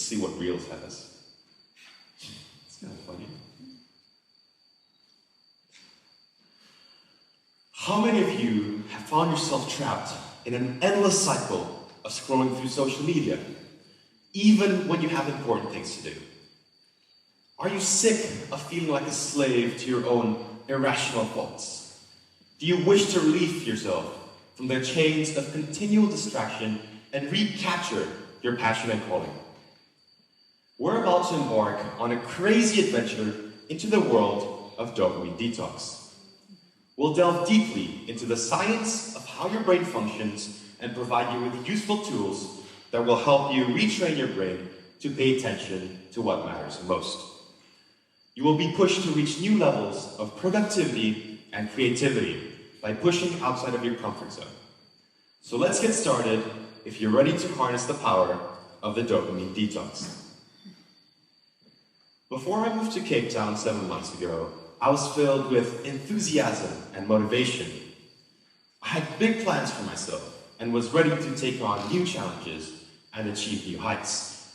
Let's see what Reels has. It's kind of funny. How many of you have found yourself trapped in an endless cycle of scrolling through social media, even when you have important things to do? Are you sick of feeling like a slave to your own irrational thoughts? Do you wish to relieve yourself from the chains of continual distraction and recapture your passion and calling? We're about to embark on a crazy adventure into the world of dopamine detox. We'll delve deeply into the science of how your brain functions and provide you with useful tools that will help you retrain your brain to pay attention to what matters most. You will be pushed to reach new levels of productivity and creativity by pushing outside of your comfort zone. So let's get started if you're ready to harness the power of the dopamine detox. Before I moved to Cape Town 7 months ago, I was filled with enthusiasm and motivation. I had big plans for myself and was ready to take on new challenges and achieve new heights.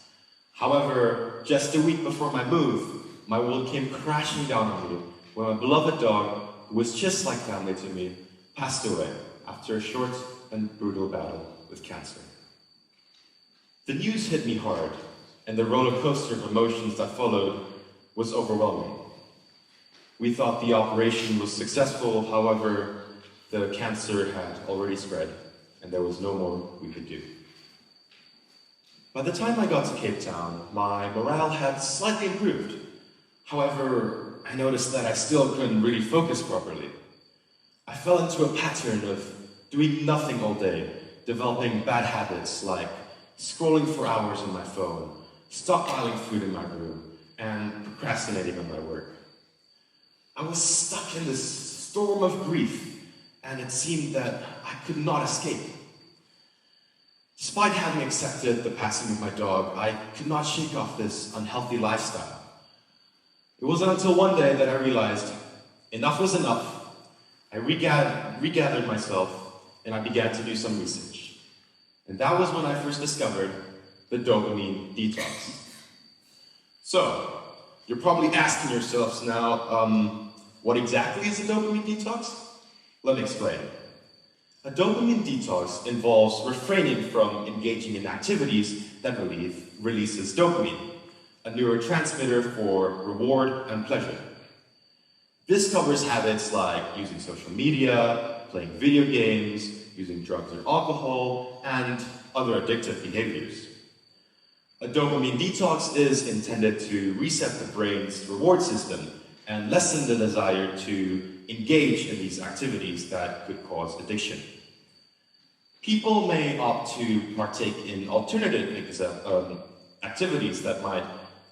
However, just a week before my move, my world came crashing down on me when my beloved dog, who was just like family to me, passed away after a short and brutal battle with cancer. The news hit me hard, and the roller coaster of emotions that followed was overwhelming. We thought the operation was successful, however, the cancer had already spread, and there was no more we could do. By the time I got to Cape Town, my morale had slightly improved. However, I noticed that I still couldn't really focus properly. I fell into a pattern of doing nothing all day, developing bad habits like scrolling for hours on my phone, stockpiling food in my room, and procrastinating on my work. I was stuck in this storm of grief, and it seemed that I could not escape. Despite having accepted the passing of my dog, I could not shake off this unhealthy lifestyle. It wasn't until one day that I realized enough was enough. I regathered myself, and I began to do some research. And that was when I first discovered the dopamine detox. So, you're probably asking yourselves now, what exactly is a dopamine detox? Let me explain. A dopamine detox involves refraining from engaging in activities that releases dopamine, a neurotransmitter for reward and pleasure. This covers habits like using social media, playing video games, using drugs or alcohol, and other addictive behaviors. A dopamine detox is intended to reset the brain's reward system and lessen the desire to engage in these activities that could cause addiction. People may opt to partake in alternative activities that might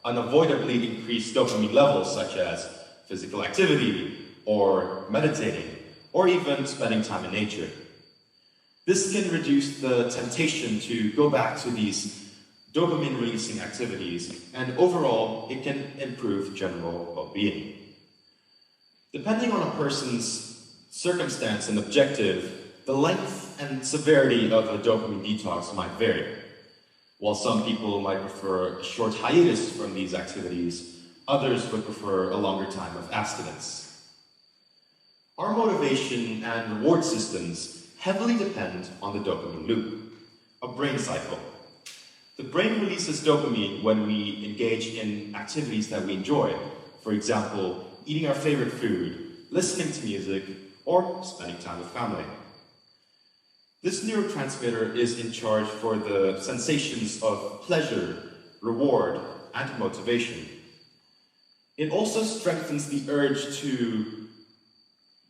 unavoidably increase dopamine levels, such as physical activity, or meditating, or even spending time in nature. This can reduce the temptation to go back to these dopamine-releasing activities, and overall, it can improve general well-being. Depending on a person's circumstance and objective, the length and severity of a dopamine detox might vary. While some people might prefer a short hiatus from these activities, others would prefer a longer time of abstinence. Our motivation and reward systems heavily depend on the dopamine loop, a brain cycle. The brain releases dopamine when we engage in activities that we enjoy, for example, eating our favorite food, listening to music, or spending time with family. This neurotransmitter is in charge for the sensations of pleasure, reward, and motivation. It also strengthens the urge to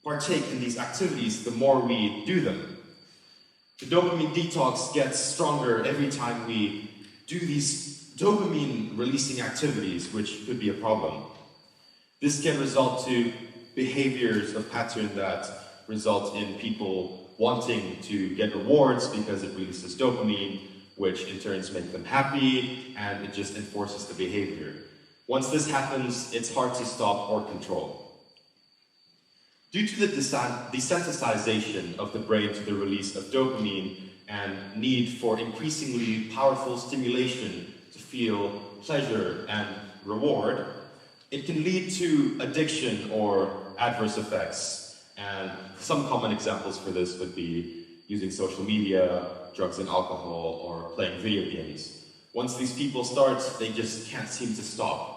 partake in these activities the more we do them. The dopamine detox gets stronger every time we do these dopamine-releasing activities, which could be a problem. This can result to behaviors of pattern that result in people wanting to get rewards because it releases dopamine, which in turn makes them happy, and it just enforces the behavior. Once this happens, it's hard to stop or control. Due to the desensitization of the brain to the release of dopamine and need for increasingly powerful stimulation to feel pleasure and reward, it can lead to addiction or adverse effects. And some common examples for this would be using social media, drugs and alcohol, or playing video games. Once these people start, they just can't seem to stop.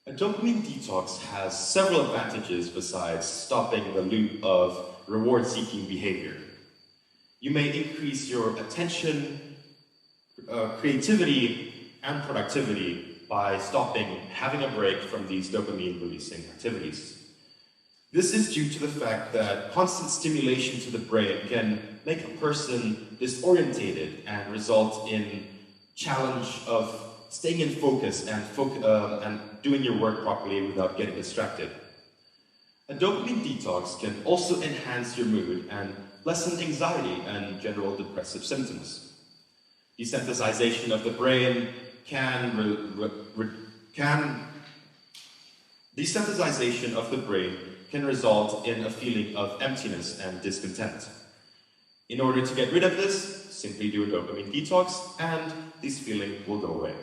A dopamine detox has several advantages besides stopping the loop of reward-seeking behavior. You may increase your attention, creativity, and productivity by stopping, having a break from these dopamine-releasing activities. This is due to the fact that constant stimulation to the brain can make a person disorientated and result in challenge of staying in focus and doing your work properly without getting distracted. A dopamine detox can also enhance your mood and lessen anxiety and general depressive symptoms. Desensitization of the brain can result in a feeling of emptiness and discontent. In order to get rid of this, simply do a dopamine detox and this feeling will go away.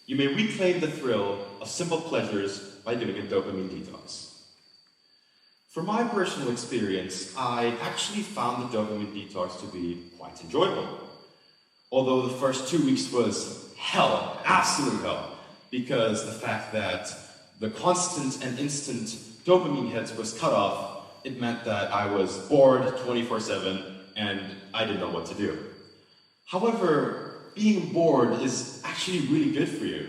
You may reclaim the thrill of simple pleasures by doing a dopamine detox. From my personal experience, I actually found the dopamine detox to be quite enjoyable. Although the first 2 weeks was hell, absolute hell, because the fact that the constant and instant dopamine hits was cut off, it meant that I was bored 24/7 and I didn't know what to do. However, being bored is actually really good for you.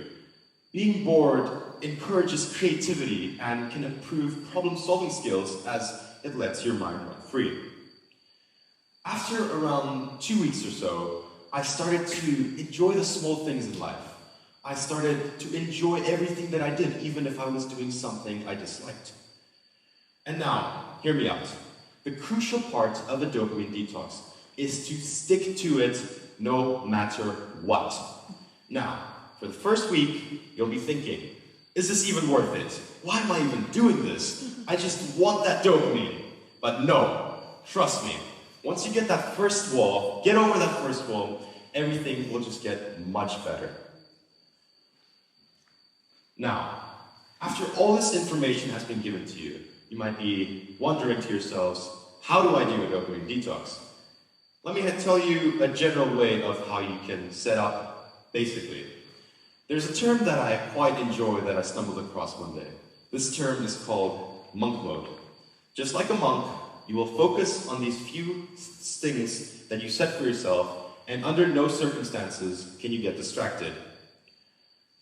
Being bored encourages creativity and can improve problem-solving skills as it lets your mind run free. After around 2 weeks or so, I started to enjoy the small things in life. I started to enjoy everything that I did, even if I was doing something I disliked. And now, hear me out. The crucial part of a dopamine detox is to stick to it no matter what. Now, for the first week, you'll be thinking, is this even worth it? Why am I even doing this? I just want that dopamine. But no, trust me, once you get that first wall, get over that first wall, everything will just get much better. Now, after all this information has been given to you, you might be wondering to yourselves, how do I do a dopamine detox? Let me tell you a general way of how you can set up, basically. There's a term that I quite enjoy that I stumbled across one day. This term is called monk mode. Just like a monk, you will focus on these few things that you set for yourself, and under no circumstances can you get distracted.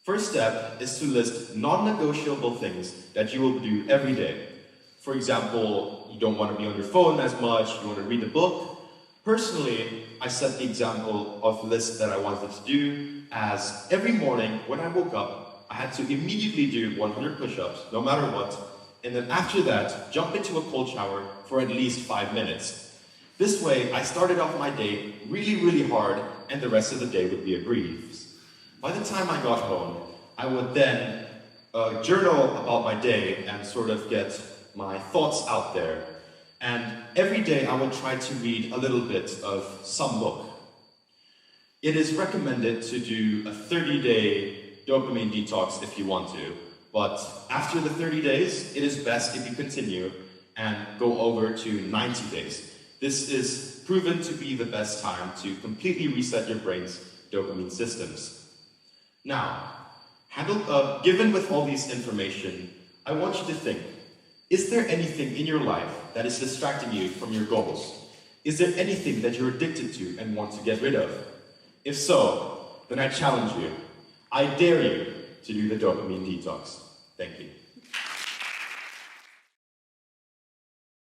First step is to list non-negotiable things that you will do every day. For example, you don't want to be on your phone as much, you want to read a book. Personally, I set the example of list that I wanted to do as every morning when I woke up, I had to immediately do 100 push-ups, no matter what, and then after that, jump into a cold shower for at least 5 minutes. This way, I started off my day really hard, and the rest of the day would be a breeze. By the time I got home, I would then journal about my day and sort of get my thoughts out there. And every day I would try to read a little bit of some book. It is recommended to do a 30-day dopamine detox if you want to, but after the 30 days, it is best if you continue and go over to 90 days. This is proven to be the best time to completely reset your brain's dopamine systems. Now, given with all this information, I want you to think, is there anything in your life that is distracting you from your goals? Is there anything that you're addicted to and want to get rid of? If so, then I challenge you. I dare you to do the dopamine detox. Thank you.